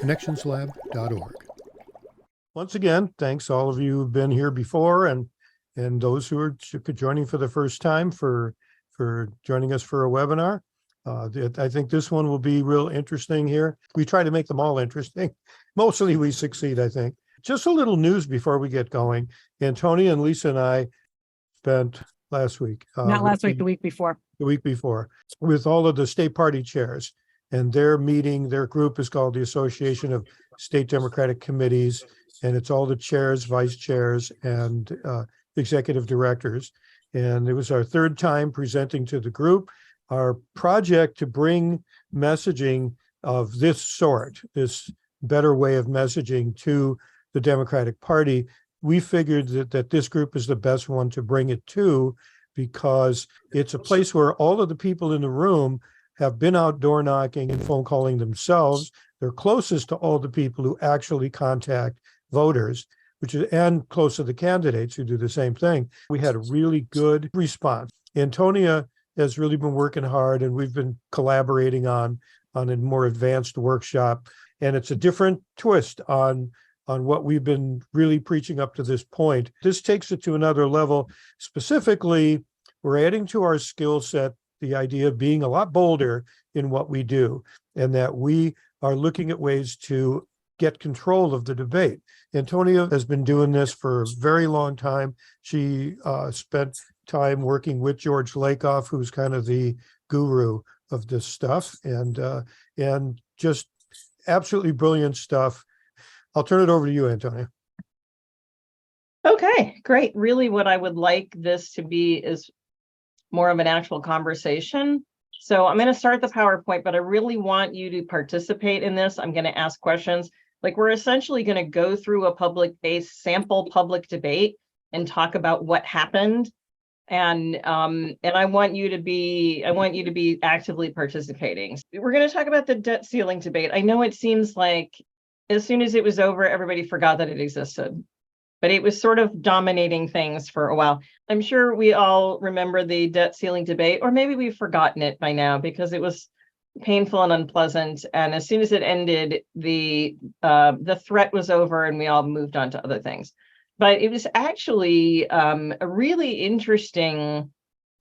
connectionslab.org. Once again, thanks all of you who've been here before and those who are joining for the first time for joining us for a webinar. I think this one will be real interesting here. We try to make them all interesting. Mostly we succeed, I think. Just a little news before we get going. Antonia and Lisa and I spent last week. Not last week, the week before. The week before, with all of the state party chairs. And their meeting, their group is called the Association of State Democratic Committees. And it's all the chairs, vice chairs, and executive directors. And it was our third time presenting to the group. Our project to bring messaging of this sort, this better way of messaging to the Democratic Party, we figured that this group is the best one to bring it to, because it's a place where all of the people in the room have been out door knocking and phone calling themselves. They're closest to all the people who actually contact voters, and close to the candidates who do the same thing. We had a really good response. Antonia has really been working hard, and we've been collaborating on a more advanced workshop. And it's a different twist on what we've been really preaching up to this point. This takes it to another level. Specifically, we're adding to our skill set the idea of being a lot bolder in what we do, and that we are looking at ways to get control of the debate. Antonia has been doing this for a very long time. She spent time working with George Lakoff, who's kind of the guru of this stuff, and just absolutely brilliant stuff. I'll turn it over to you, Antonia. Okay, great. Really what I would like this to be is more of an actual conversation. So I'm going to start the PowerPoint, but I really want you to participate in this. I'm going to ask questions. Like, we're essentially going to go through a sample public debate and talk about what happened. And I want you to be actively participating. We're going to talk about the debt ceiling debate. I know it seems like as soon as it was over, everybody forgot that it existed, but it was sort of dominating things for a while. I'm sure we all remember the debt ceiling debate, or maybe we've forgotten it by now because it was painful and unpleasant. And as soon as it ended, the threat was over and we all moved on to other things. But it was actually a really interesting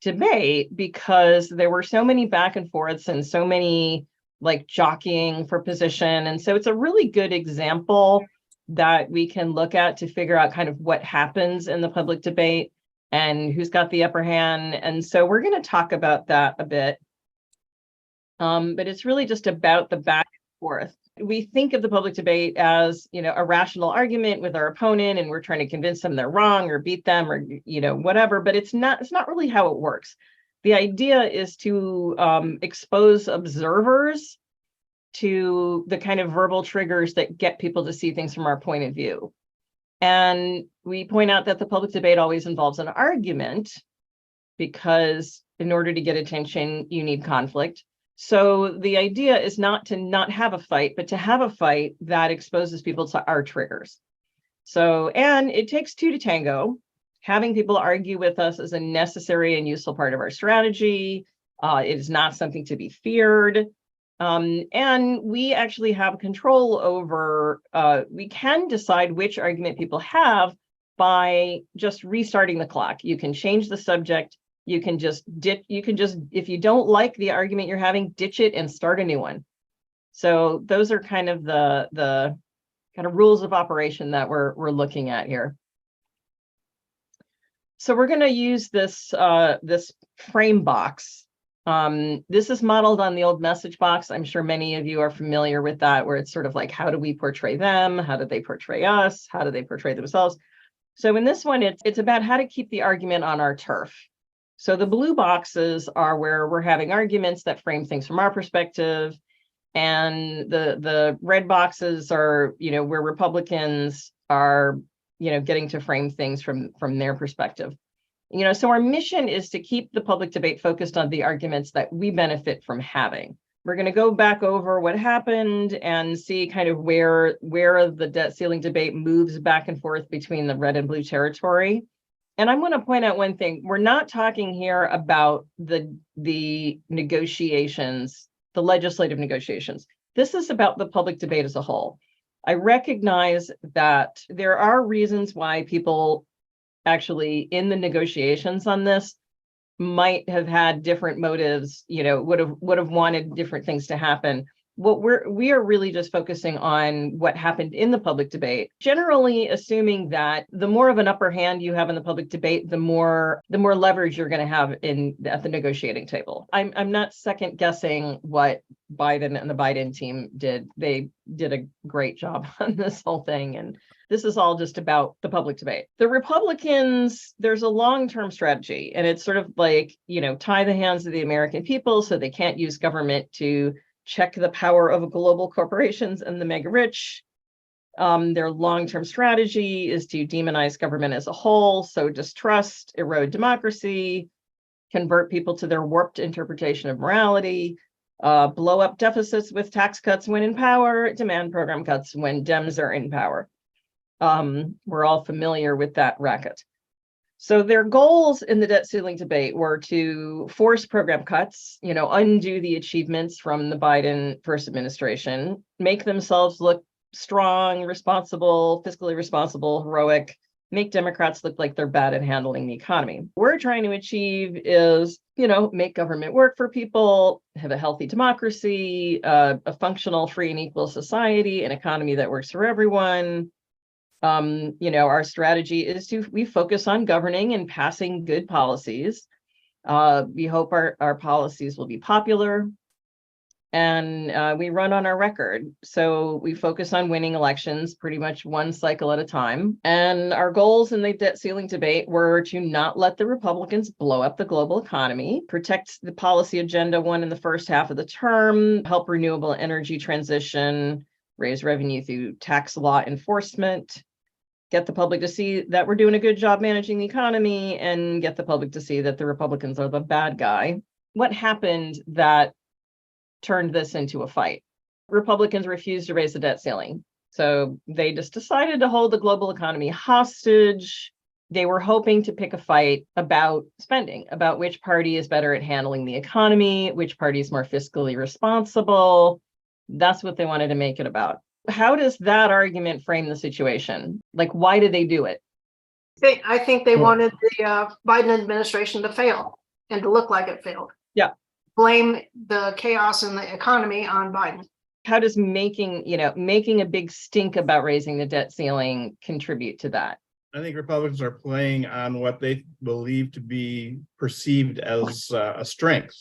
debate because there were so many back and forths and so many like jockeying for position. And so it's a really good example that we can look at to figure out kind of what happens in the public debate and who's got the upper hand. And so we're going to talk about that a bit. But it's really just about the back and forth. We think of the public debate as, a rational argument with our opponent, and we're trying to convince them they're wrong or beat them or, whatever, but it's not really how it works. The idea is to expose observers to the kind of verbal triggers that get people to see things from our point of view. And we point out that the public debate always involves an argument because in order to get attention, you need conflict. So the idea is not to not have a fight, but to have a fight that exposes people to our triggers. So, and it takes two to tango. Having people argue with us is a necessary and useful part of our strategy. It is not something to be feared. And we actually have control over, we can decide which argument people have by just restarting the clock. You can change the subject. You can just, if you don't like the argument you're having, ditch it and start a new one. So those are kind of the kind of rules of operation that we're looking at here. So we're going to use this frame box. This is modeled on the old message box. I'm sure many of you are familiar with that, where it's sort of like, how do we portray them? How do they portray us? How do they portray themselves? So in this one, it's about how to keep the argument on our turf. So the blue boxes are where we're having arguments that frame things from our perspective. And the red boxes are, where Republicans are, getting to frame things from their perspective. So our mission is to keep the public debate focused on the arguments that we benefit from having. We're going to go back over what happened and see kind of where the debt ceiling debate moves back and forth between the red and blue territory. And I'm going to point out one thing. We're not talking here about the negotiations, the legislative negotiations. This is about the public debate as a whole. I recognize that there are reasons why people actually in the negotiations on this might have had different motives, would have wanted different things to happen. What we are really just focusing on what happened in the public debate, generally assuming that the more of an upper hand you have in the public debate, the more leverage you're going to have at the negotiating table. I'm not second guessing what Biden and the Biden team did. They did a great job on this whole thing, and this is all just about the public debate. The Republicans, there's a long-term strategy, and it's sort of like, tie the hands of the American people so they can't use government to check the power of global corporations and the mega rich. Their long-term strategy is to demonize government as a whole, sow distrust, erode democracy, convert people to their warped interpretation of morality, blow up deficits with tax cuts when in power, demand program cuts when Dems are in power. We're all familiar with that racket. So their goals in the debt ceiling debate were to force program cuts, undo the achievements from the Biden first administration, make themselves look strong, responsible, fiscally responsible, heroic, make Democrats look like they're bad at handling the economy. What we're trying to achieve is, make government work for people, have a healthy democracy, a functional, free and equal society, an economy that works for everyone. Our strategy is we focus on governing and passing good policies. We hope our policies will be popular, and we run on our record. So we focus on winning elections pretty much one cycle at a time. And our goals in the debt ceiling debate were to not let the Republicans blow up the global economy, protect the policy agenda won in the first half of the term, help renewable energy transition, raise revenue through tax law enforcement, get the public to see that we're doing a good job managing the economy, and get the public to see that the Republicans are the bad guy. What happened that turned this into a fight? Republicans refused to raise the debt ceiling. So they just decided to hold the global economy hostage. They were hoping to pick a fight about spending, about which party is better at handling the economy, which party is more fiscally responsible. That's what they wanted to make it about. How does that argument frame the situation? Like, why did they do it? I think they wanted the Biden administration to fail and to look like it failed. Yeah. Blame the chaos in the economy on Biden. How does making a big stink about raising the debt ceiling contribute to that? I think Republicans are playing on what they believe to be perceived as a strength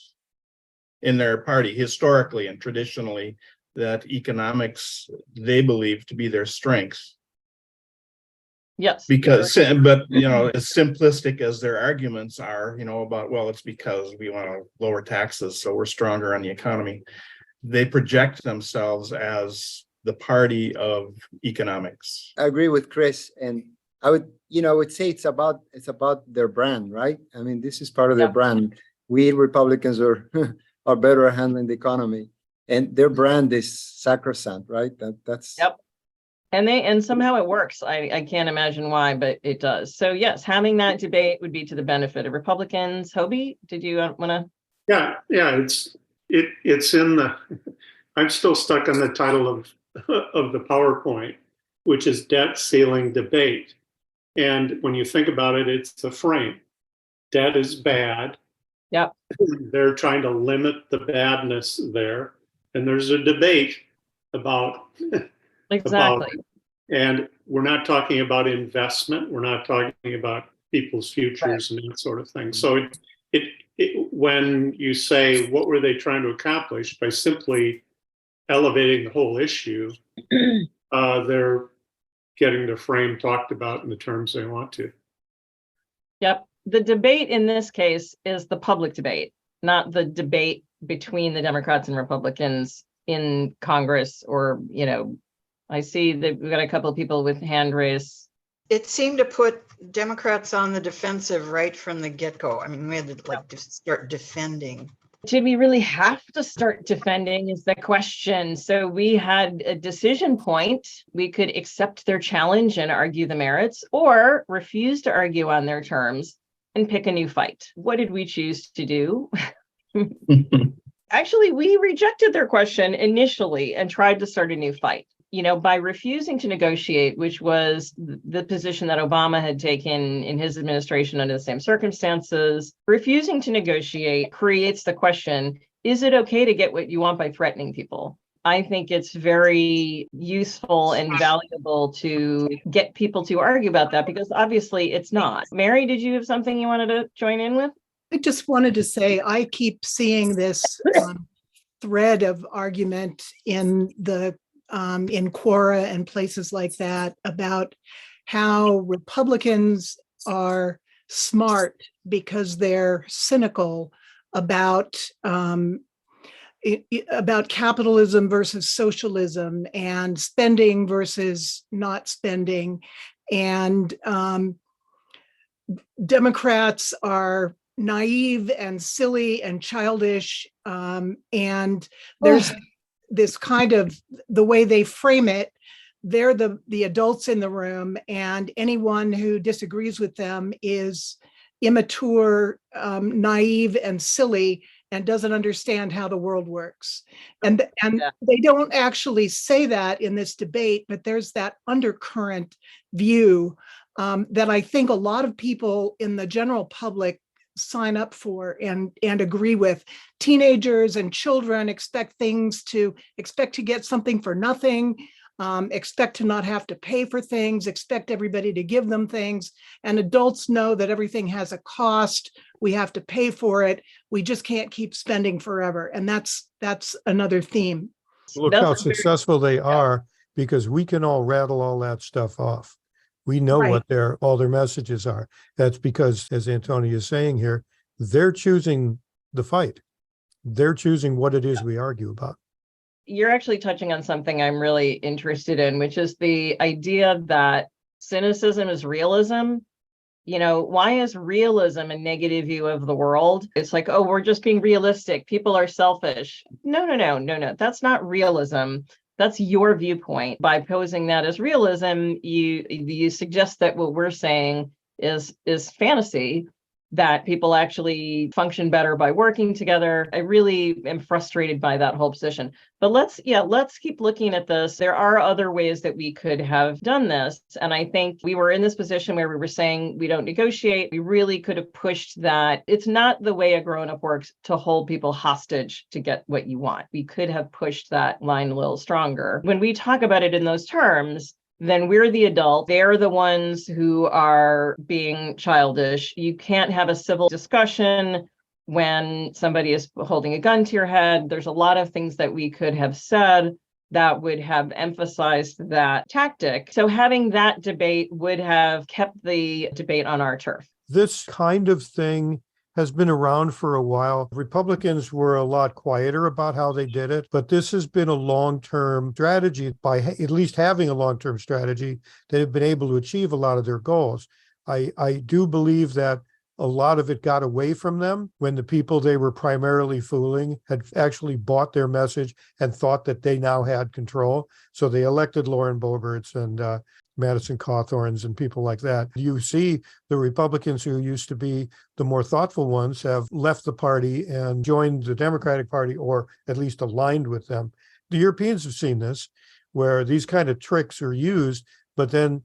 in their party historically and traditionally, that economics they believe to be their strength. Yes. Because, but, as simplistic as their arguments are, about, well, it's because we want to lower taxes, so we're stronger on the economy. They project themselves as the party of economics. I agree with Chris, and I would say it's about their brand, right? I mean, this is part of their brand. We Republicans are better at handling the economy, and their brand is sacrosanct, right? That's Yep. And somehow it works. I can't imagine why, but it does. So yes, having that debate would be to the benefit of Republicans. Hobie, did you want to? Yeah. It's in the. I'm still stuck on the title of the PowerPoint, which is debt ceiling debate. And when you think about it, it's a frame. Debt is bad. Yep. They're trying to limit the badness there, and there's a debate about. Exactly. And we're not talking about investment. We're not talking about people's futures and that sort of thing. So when you say, what were they trying to accomplish by simply elevating the whole issue, they're getting the frame talked about in the terms they want to. Yep. The debate in this case is the public debate, not the debate between the Democrats and Republicans in Congress or, I see that we've got a couple of people with hand raised. It seemed to put Democrats on the defensive right from the get-go. I mean, we had to start defending. Did we really have to start defending is the question. So we had a decision point. We could accept their challenge and argue the merits, or refuse to argue on their terms and pick a new fight. What did we choose to do? Actually, we rejected their question initially and tried to start a new fight. By refusing to negotiate, which was the position that Obama had taken in his administration under the same circumstances. Refusing to negotiate creates the question, is it okay to get what you want by threatening people? I think it's very useful and valuable to get people to argue about that, because obviously it's not. Mary, did you have something you wanted to join in with? I just wanted to say, I keep seeing this thread of argument in Quora and places like that about how Republicans are smart because they're cynical about capitalism versus socialism and spending versus not spending. And Democrats are naive and silly and childish. And there's this kind of, the way they frame it, they're the adults in the room, and anyone who disagrees with them is immature, naive and silly, and doesn't understand how the world works. And they don't actually say that in this debate, but there's that undercurrent view that I think a lot of people in the general public sign up for and agree with. Teenagers and children expect to get something for nothing, expect to not have to pay for things, expect everybody to give them things. And adults know that everything has a cost. We have to pay for it. We just can't keep spending forever. And that's another theme. Look how successful they are, because we can all rattle all that stuff off. We know Right. what all their messages are. That's because, as Antonia is saying here, they're choosing the fight. They're choosing what it is we argue about. You're actually touching on something I'm really interested in, which is the idea that cynicism is realism. Why is realism a negative view of the world? It's like, oh, we're just being realistic. People are selfish. No. That's not realism. That's your viewpoint. By posing that as realism, you suggest that what we're saying is fantasy, that people actually function better by working together. I really am frustrated by that whole position. But let's keep looking at this. There are other ways that we could have done this. And I think we were in this position where we were saying we don't negotiate. We really could have pushed that. It's not the way a grown-up works to hold people hostage to get what you want. We could have pushed that line a little stronger. When we talk about it in those terms, then we're the adult. They're the ones who are being childish. You can't have a civil discussion when somebody is holding a gun to your head. There's a lot of things that we could have said that would have emphasized that tactic. So having that debate would have kept the debate on our turf. This kind of thing has been around for a while. Republicans were a lot quieter about how they did it, but this has been a long-term strategy. By at least having a long-term strategy, they have been able to achieve a lot of their goals. I do believe that a lot of it got away from them when the people they were primarily fooling had actually bought their message and thought that they now had control. So they elected Lauren Boeberts and Madison Cawthorns and people like that. You see the Republicans who used to be the more thoughtful ones have left the party and joined the Democratic Party, or at least aligned with them. The Europeans have seen this, where these kind of tricks are used, but then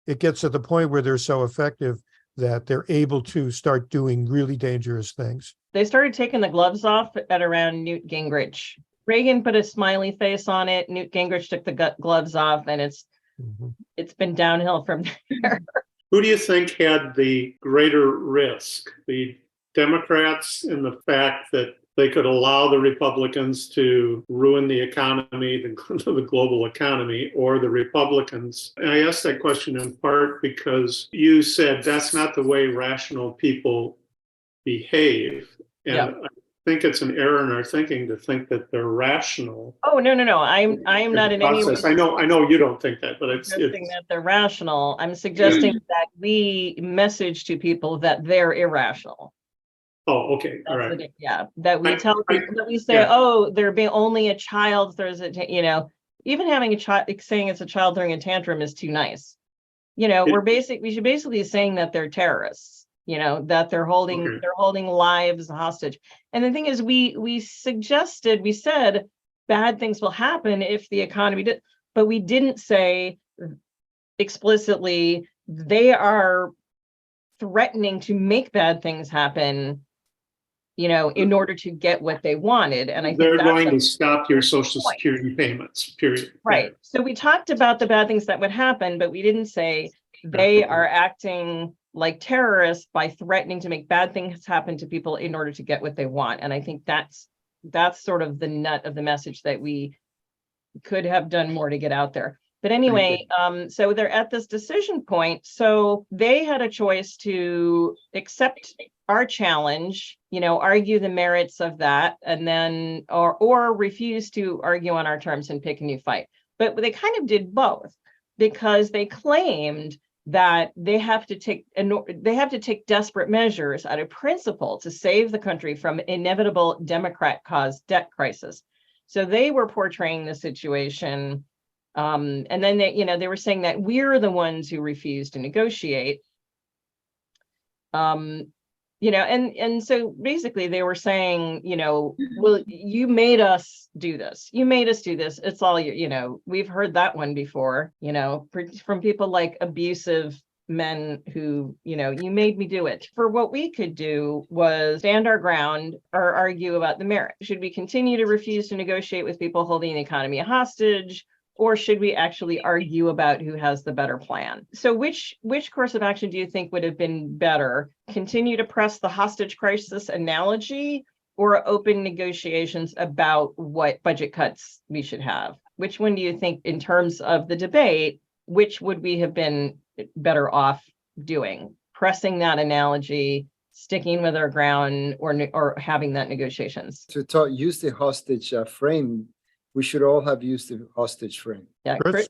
it gets to the point where they're so effective that they're able to start doing really dangerous things. They started taking the gloves off at around Newt Gingrich. Reagan put a smiley face on it. Newt Gingrich took the gloves off, and it's been downhill from there. Who do you think had the greater risk? The Democrats, in the fact that they could allow the Republicans to ruin the economy, the global economy, or the Republicans? And I asked that question in part because you said that's not the way rational people behave. And Yeah. I think it's an error in our thinking to think that they're rational. Oh, no. I am not in any way I know you don't think that, but it's suggesting that they're rational. I'm suggesting that we message to people that they're irrational. Oh, okay, all right. That we tell people, that we say, oh, they're being only a child. There's even having a child, saying it's a child throwing a tantrum is too nice. We should basically be saying that they're terrorists. that they're holding lives hostage. And the thing is, we said bad things will happen if the economy did, but we didn't say explicitly they are threatening to make bad things happen, in order to get what they wanted. And I think they're going to stop your Social point. Security payments, period. Right. So we talked about the bad things that would happen, but we didn't say they are acting like terrorists by threatening to make bad things happen to people in order to get what they want. And I think that's sort of the nut of the message that we could have done more to get out there. But anyway, so they're at this decision point. So they had a choice to accept our challenge, argue the merits of that, and then or refuse to argue on our terms and pick a new fight. But they kind of did both, because they claimed that they have to take desperate measures out of principle to save the country from inevitable Democrat-caused debt crisis. So they were portraying the situation. And then they were saying that we're the ones who refused to negotiate. And so basically they were saying, well, you made us do this. You made us do this. It's all we've heard that one before, from people like abusive men who, you made me do it. For what we could do was stand our ground or argue about the merit. Should we continue to refuse to negotiate with people holding the economy hostage? Or should we actually argue about who has the better plan? So which course of action do you think would have been better? Continue to press the hostage crisis analogy, or open negotiations about what budget cuts we should have? Which one do you think, in terms of the debate, which would we have been better off doing? Pressing that analogy, sticking with our ground, or having that negotiations? To use the hostage frame, we should all have used the hostage frame. Yeah, Chris?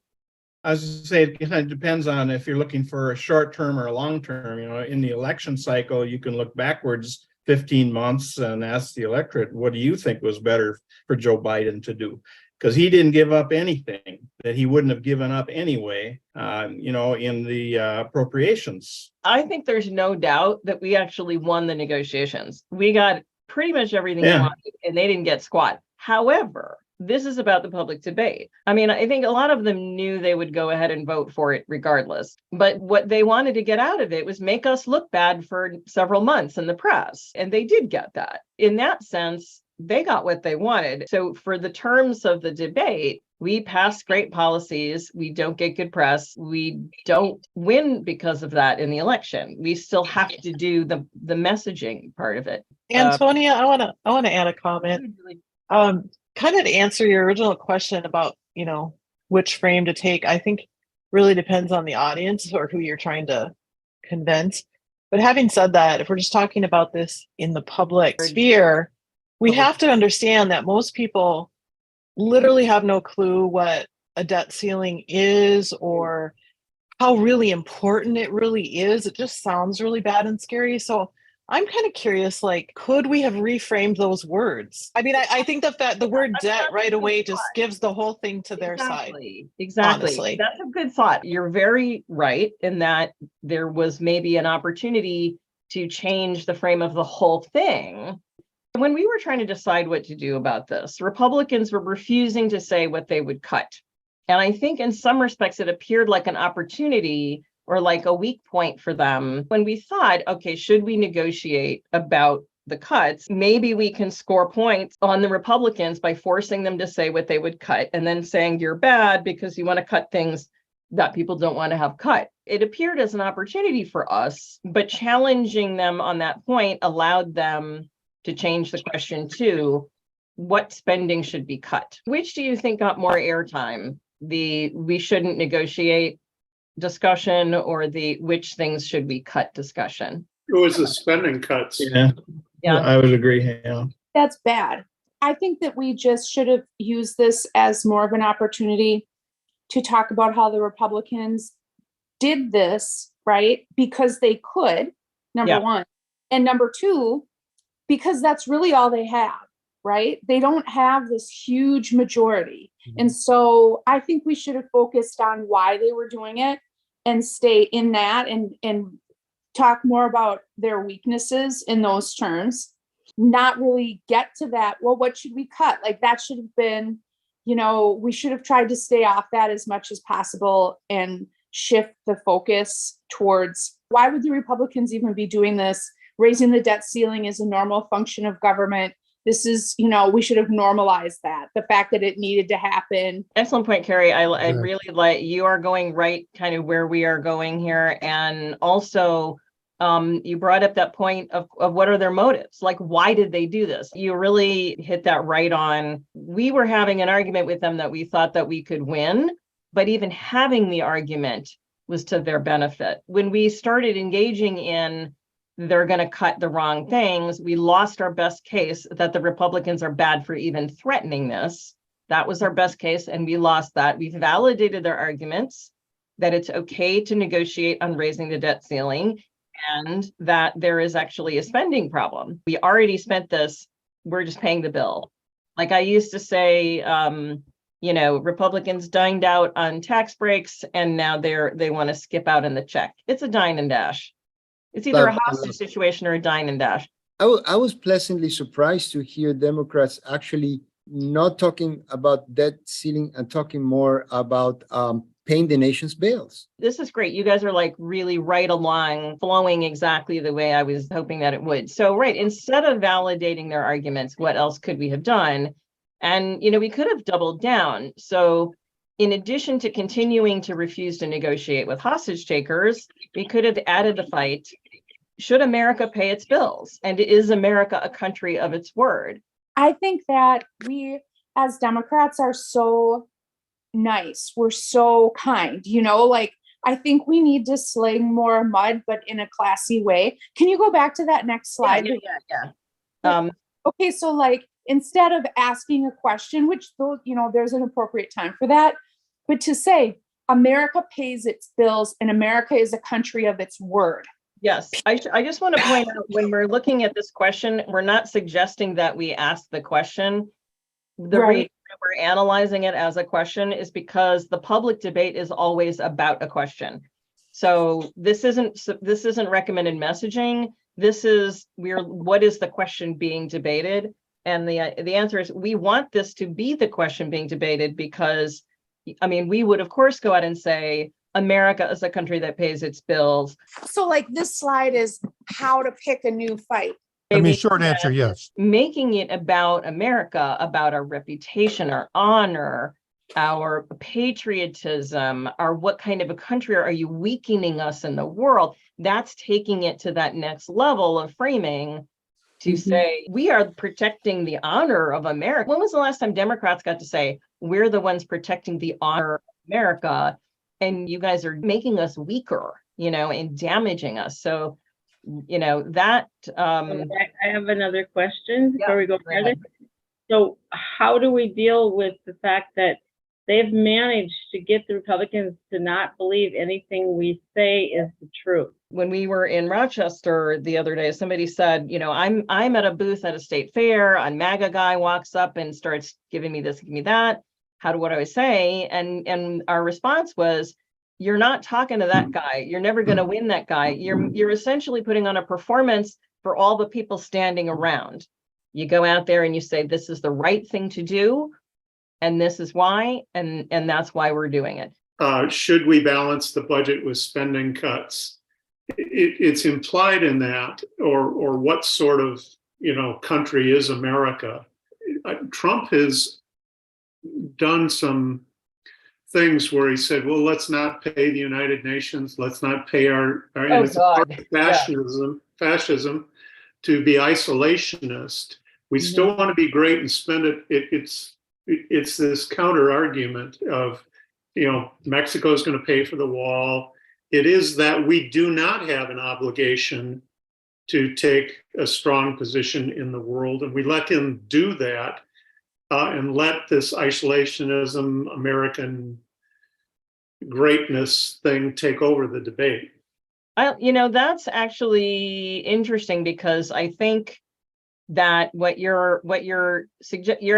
I was going to say, it kind of depends on if you're looking for a short term or a long term. In the election cycle, you can look backwards 15 months and ask the electorate, what do you think was better for Joe Biden to do? Because he didn't give up anything that he wouldn't have given up anyway, in the appropriations. I think there's no doubt that we actually won the negotiations. We got pretty much everything we wanted, and they didn't get squat. However, this is about the public debate. I mean, I think a lot of them knew they would go ahead and vote for it regardless. But what they wanted to get out of it was make us look bad for several months in the press. And they did get that. In that sense, they got what they wanted. So for the terms of the debate, we pass great policies. We don't get good press. We don't win because of that in the election. We still have to do the messaging part of it. Antonia, I want to add a comment. Kind of to answer your original question about, which frame to take, I think really depends on the audience or who you're trying to convince. But having said that, if we're just talking about this in the public sphere, we have to understand that most people literally have no clue what a debt ceiling is or how really important it really is. It just sounds really bad and scary. So I'm kind of curious, could we have reframed those words? I mean, I think that the word debt right away just gives the whole thing to their side. Exactly. Honestly. That's a good thought. You're very right in that there was maybe an opportunity to change the frame of the whole thing. When we were trying to decide what to do about this, Republicans were refusing to say what they would cut. And I think in some respects, it appeared like an opportunity or like a weak point for them when we thought, okay, should we negotiate about the cuts? Maybe we can score points on the Republicans by forcing them to say what they would cut and then saying you're bad because you want to cut things that people don't want to have cut. It appeared as an opportunity for us, but challenging them on that point allowed them to change the question to what spending should be cut. Which do you think got more airtime? The we shouldn't negotiate discussion or the which things should we cut discussion? It was the spending cuts. Yeah. I would agree. Yeah. That's bad. I think that we just should have used this as more of an opportunity to talk about how the Republicans did this, right? Because they could, number one. And number two, because that's really all they have, right? They don't have this huge majority. And so I think we should have focused on why they were doing it and stay in that and talk more about their weaknesses in those terms, not really get to that, well, what should we cut? Like that should have been, we should have tried to stay off that as much as possible and shift the focus towards, why would the Republicans even be doing this? Raising the debt ceiling is a normal function of government. This is, we should have normalized that. The fact that it needed to happen. Excellent point, Carrie. I really like, you are going right kind of where we are going here. And also, you brought up that point of what are their motives? Like, why did they do this? You really hit that right on. We were having an argument with them that we thought that we could win, but even having the argument was to their benefit. When we started engaging in, they're going to cut the wrong things, we lost our best case that the Republicans are bad for even threatening this. That was our best case, and we lost that. We validated their arguments that it's okay to negotiate on raising the debt ceiling, and that there is actually a spending problem. We already spent this, we're just paying the bill. Like I used to say, Republicans dined out on tax breaks, and now they want to skip out on the check. It's a dine and dash. It's either a hostage situation or a dine and dash. I was pleasantly surprised to hear Democrats actually not talking about debt ceiling and talking more about paying the nation's bills. This is great. You guys are like really right along, flowing exactly the way I was hoping that it would. So, right, instead of validating their arguments, what else could we have done? And, we could have doubled down. So in addition to continuing to refuse to negotiate with hostage takers, we could have added the fight, should America pay its bills? And is America a country of its word? I think that we as Democrats are so nice. We're so kind, I think we need to sling more mud, but in a classy way. Can you go back to that next slide? Yeah. Okay, so instead of asking a question, which there's an appropriate time for that, but to say America pays its bills and America is a country of its word. Yes, I just want to point out, when we're looking at this question, we're not suggesting that we ask the question. The reason that we're analyzing it as a question is because the public debate is always about a question. So this isn't recommended messaging. This is what is the question being debated? And the answer is, we want this to be the question being debated because, we would of course go out and say, America is a country that pays its bills. So this slide is how to pick a new fight. Short answer, yes. Making it about America, about our reputation, our honor, our patriotism, our what kind of a country are you weakening us in the world? That's taking it to that next level of framing to say, we are protecting the honor of America. When was the last time Democrats got to say, we're the ones protecting the honor of America, and you guys are making us weaker, and damaging us? So, that. I have another question before we go further. So how do we deal with the fact that they've managed to get the Republicans to not believe anything we say is the truth? When we were in Rochester the other day, somebody said, I'm at a booth at a state fair, a MAGA guy walks up and starts giving me this, give me that. What do I say? And our response was, you're not talking to that guy. You're never going to win that guy. You're essentially putting on a performance for all the people standing around. You go out there and you say, this is the right thing to do, and this is why, and that's why we're doing it. Should we balance the budget with spending cuts? It's implied in that, or what sort of country is America? Trump has done some things where he said, well, let's not pay the United Nations, let's not pay our Oh, God. fascism to be isolationist. We still want to be great and spend it. It's this counter argument of, Mexico is going to pay for the wall. It is that we do not have an obligation to take a strong position in the world, and we let him do that. And let this isolationism, American greatness thing take over the debate. That's actually interesting, because I think that you're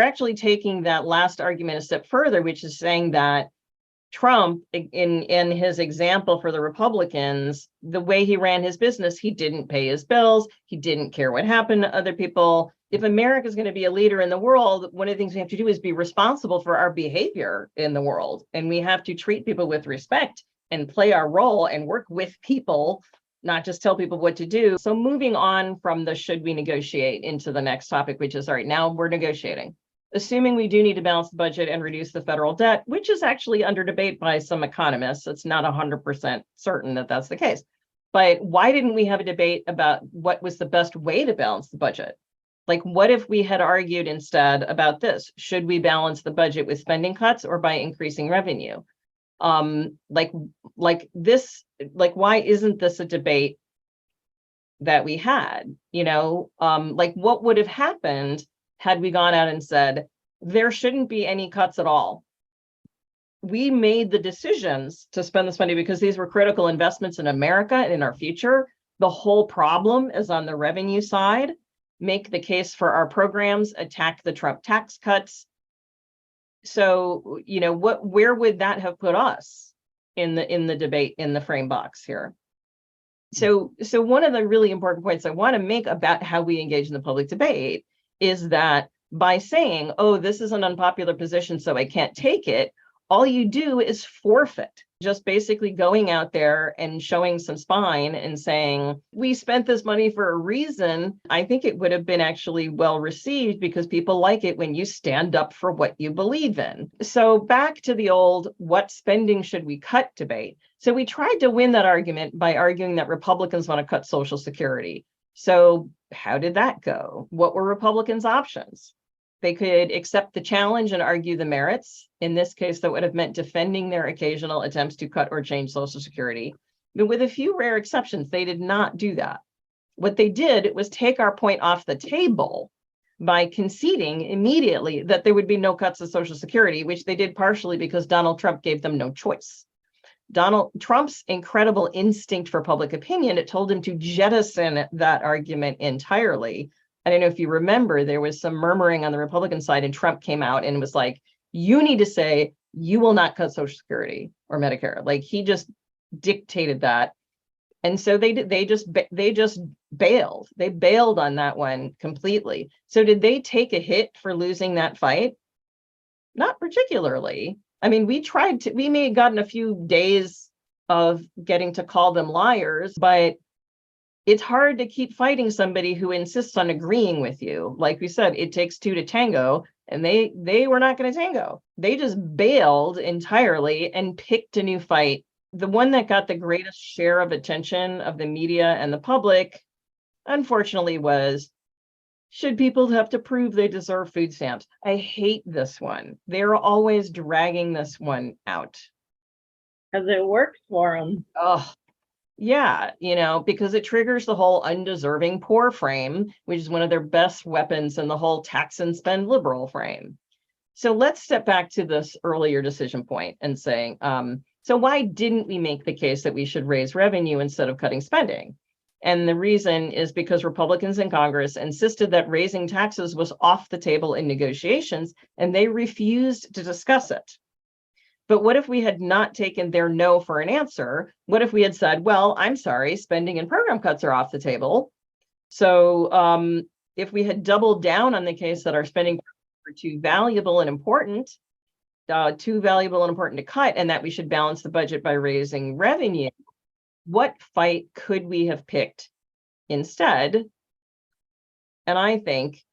actually taking that last argument a step further, which is saying that Trump, in his example for the Republicans, the way he ran his business, he didn't pay his bills. He didn't care what happened to other people. If America is going to be a leader in the world, one of the things we have to do is be responsible for our behavior in the world. And we have to treat people with respect and play our role and work with people, not just tell people what to do. So moving on from the should we negotiate into the next topic, which is, all right, now we're negotiating. Assuming we do need to balance the budget and reduce the federal debt, which is actually under debate by some economists. It's not 100% certain that that's the case. But why didn't we have a debate about what was the best way to balance the budget? Like, what if we had argued instead about this? Should we balance the budget with spending cuts or by increasing revenue? Like why isn't this a debate that we had? Like, what would have happened had we gone out and said, there shouldn't be any cuts at all? We made the decisions to spend this money because these were critical investments in America and in our future. The whole problem is on the revenue side. Make the case for our programs, attack the Trump tax cuts. So, where would that have put us in the debate, in the frame box here? So one of the really important points I want to make about how we engage in the public debate is that by saying, oh, this is an unpopular position, so I can't take it, all you do is forfeit. Just basically going out there and showing some spine and saying, we spent this money for a reason. I think it would have been actually well received because people like it when you stand up for what you believe in. So back to the old, what spending should we cut debate. So we tried to win that argument by arguing that Republicans want to cut Social Security. So how did that go? What were Republicans' options? They could accept the challenge and argue the merits. In this case, that would have meant defending their occasional attempts to cut or change Social Security. But with a few rare exceptions, they did not do that. What they did was take our point off the table by conceding immediately that there would be no cuts to Social Security, which they did partially because Donald Trump gave them no choice. Donald Trump's incredible instinct for public opinion, it told him to jettison that argument entirely. I don't know if you remember, there was some murmuring on the Republican side and Trump came out and was like, you need to say you will not cut Social Security or Medicare. Like, he just dictated that. And so they just bailed. They bailed on that one completely. So did they take a hit for losing that fight? Not particularly. I mean, we may have gotten a few days of getting to call them liars, but it's hard to keep fighting somebody who insists on agreeing with you. Like we said, it takes two to tango, and they were not going to tango. They just bailed entirely and picked a new fight. The one that got the greatest share of attention of the media and the public, unfortunately, was, should people have to prove they deserve food stamps? I hate this one. They're always dragging this one out. Because it works for them. Oh, yeah, because it triggers the whole undeserving poor frame, which is one of their best weapons in the whole tax and spend liberal frame. So let's step back to this earlier decision point and saying, so why didn't we make the case that we should raise revenue instead of cutting spending? And the reason is because Republicans in Congress insisted that raising taxes was off the table in negotiations, and they refused to discuss it. But what if we had not taken their no for an answer? What if we had said, well, I'm sorry, spending and program cuts are off the table. So if we had doubled down on the case that our spending were too valuable and important to cut, and that we should balance the budget by raising revenue, what fight could we have picked instead? And I think,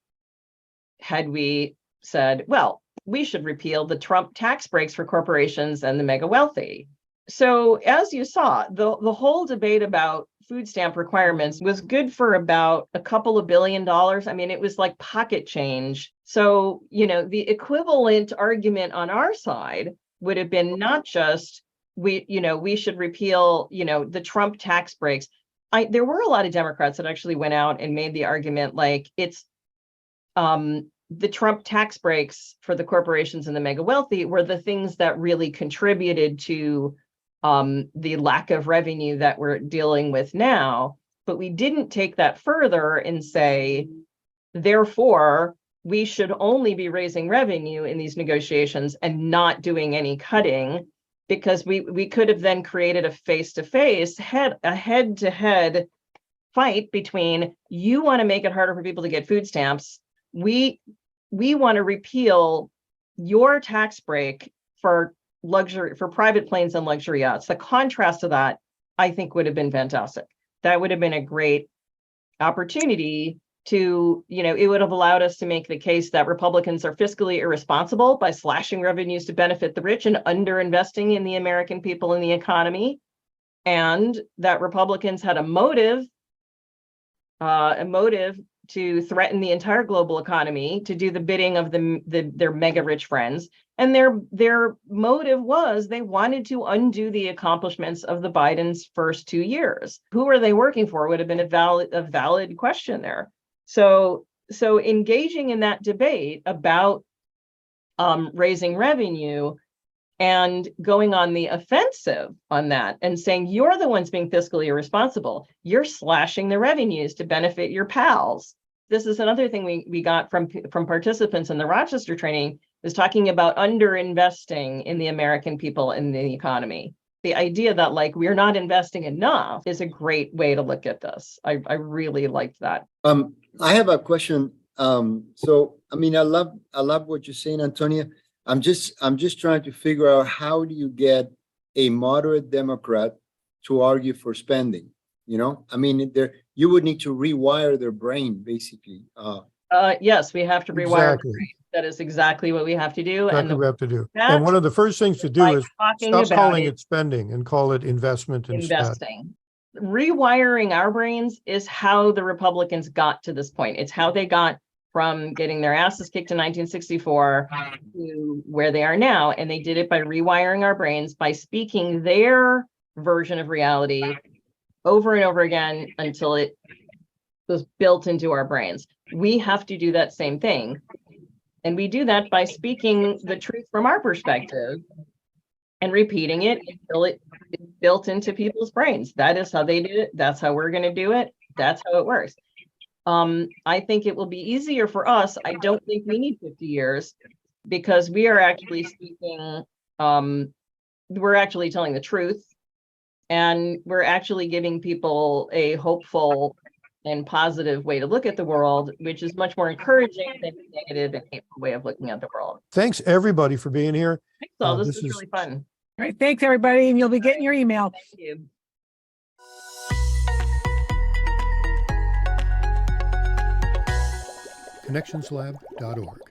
had we said, well, we should repeal the Trump tax breaks for corporations and the mega wealthy. So as you saw, the whole debate about food stamp requirements was good for about a couple of $2 billion. I mean, it was like pocket change. So, the equivalent argument on our side would have been not just, we should repeal, the Trump tax breaks. There were a lot of Democrats that actually went out and made the argument like it's, the Trump tax breaks for the corporations and the mega wealthy were the things that really contributed to the lack of revenue that we're dealing with now. But we didn't take that further and say, therefore, we should only be raising revenue in these negotiations and not doing any cutting. because we could have then created a face-to-face, head-to-head fight between, you want to make it harder for people to get food stamps. We want to repeal your tax break for private planes and luxury yachts. The contrast to that, I think, would have been fantastic. That would have been a great opportunity to, it would have allowed us to make the case that Republicans are fiscally irresponsible by slashing revenues to benefit the rich and underinvesting in the American people and the economy, and that Republicans had a motive to threaten the entire global economy, to do the bidding of their mega rich friends. And their motive was they wanted to undo the accomplishments of the Biden's first 2 years. Who are they working for would have been a valid question there. So engaging in that debate about raising revenue and going on the offensive on that and saying, you're the ones being fiscally irresponsible. You're slashing the revenues to benefit your pals. This is another thing we got from participants in the Rochester training, is talking about underinvesting in the American people and the economy. The idea that we're not investing enough is a great way to look at this. I really liked that. I have a question. So, I love what you're saying, Antonia. I'm just trying to figure out, how do you get a moderate Democrat to argue for spending? You would need to rewire their brain, basically. Yes, we have to rewire. Exactly. That is exactly what we have to do. Exactly what we have to do. And one of the first things to do is stop calling it spending and call it investment instead. Investing. Rewiring our brains is how the Republicans got to this point. It's how they got from getting their asses kicked in 1964 to where they are now. And they did it by rewiring our brains, by speaking their version of reality over and over again until it was built into our brains. We have to do that same thing. And we do that by speaking the truth from our perspective and repeating it until it's built into people's brains. That is how they did it. That's how we're going to do it. That's how it works. I think it will be easier for us. I don't think we need 50 years, because we are actually speaking, we're actually telling the truth, and we're actually giving people a hopeful and positive way to look at the world, which is much more encouraging than a negative and hateful way of looking at the world. Thanks, everybody, for being here. Thanks, all. This is really fun. All right. Thanks, everybody. And you'll be getting your email. Thank you. connectionslab.org.